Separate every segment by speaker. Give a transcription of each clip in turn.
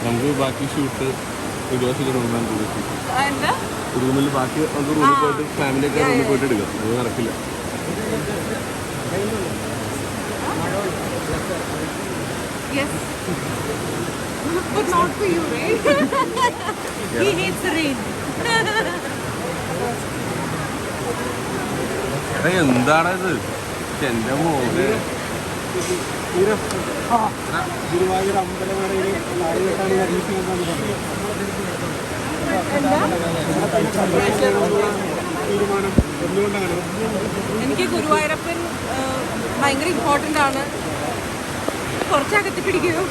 Speaker 1: നമുക്ക് ബാക്കി ഷൂട്ട് ഒരു ദിവസം റൂമിൽ ബാക്കി നമുക്ക് റൂമിൽ പോയിട്ട് ഫാമിലിയൊക്കെ റൂമിൽ പോയിട്ട് എടുക്കാം. അത് നടക്കില്ല.
Speaker 2: Yes. But not for you, right? He hates the rain.
Speaker 1: എന്താണത്? എന്റെ മോനെ
Speaker 3: ഗുരുവായൂർ അമ്പലമടയിൽ തീരുമാനം എന്തുകൊണ്ടാണ്?
Speaker 2: എനിക്ക് ഗുരുവായൂരപ്പൻ ഭയങ്കര ഇമ്പോർട്ടൻ്റ് ആണ്. കുറച്ചകത്തി പിടിക്കും.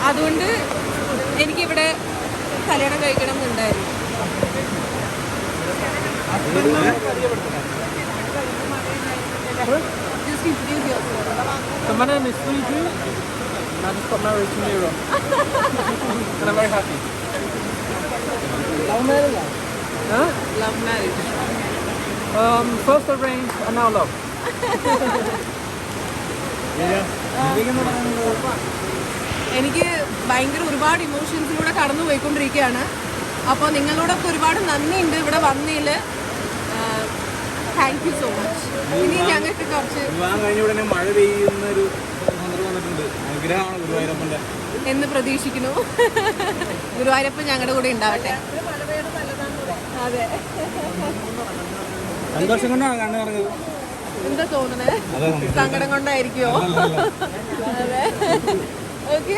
Speaker 2: അതുകൊണ്ട് എനിക്കിവിടെ കല്യാണം കഴിക്കണം എന്നുണ്ടായിരുന്നു. Just introduce yourself.
Speaker 3: So my name is Sweetie, and I just got married to Mira. And I'm very happy. Love marriage? Huh?
Speaker 2: Love marriage.
Speaker 3: First arranged and now love.
Speaker 2: എനിക്ക് ഭയങ്കര ഒരുപാട് ഇമോഷൻസിലൂടെ കടന്നു പോയിക്കൊണ്ടിരിക്കുകയാണ്. അപ്പോൾ നിങ്ങളോടൊക്കെ ഒരുപാട് നന്ദിയുണ്ട് ഇവിടെ വന്നതിൽ. Thank you so much. ഇനി ഞങ്ങൾക്ക് കുറച്ച്
Speaker 3: വിവാഹം കഴിഞ്ഞ ഉടനെ മഴ പെയ്യുന്ന ഒരു സന്ദർഭം വന്നിട്ടുണ്ട്. അനുഗ്രഹമാണ് ഗുരുവായൂരപ്പൻ്റെ
Speaker 2: എന്ന് പ്രതീക്ഷിക്കുന്നു. ഗുരുവായൂരപ്പൻ ഞങ്ങളുടെ കൂടെ ഉണ്ടാവട്ടെ. അതെ.
Speaker 3: സന്തോഷം കൊണ്ടാണ് കണ്ണു പറഞ്ഞത്.
Speaker 2: എന്താ തോന്നണേ? സങ്കടം കൊണ്ടായിരിക്കുമോ? അതെ. ഓക്കെ.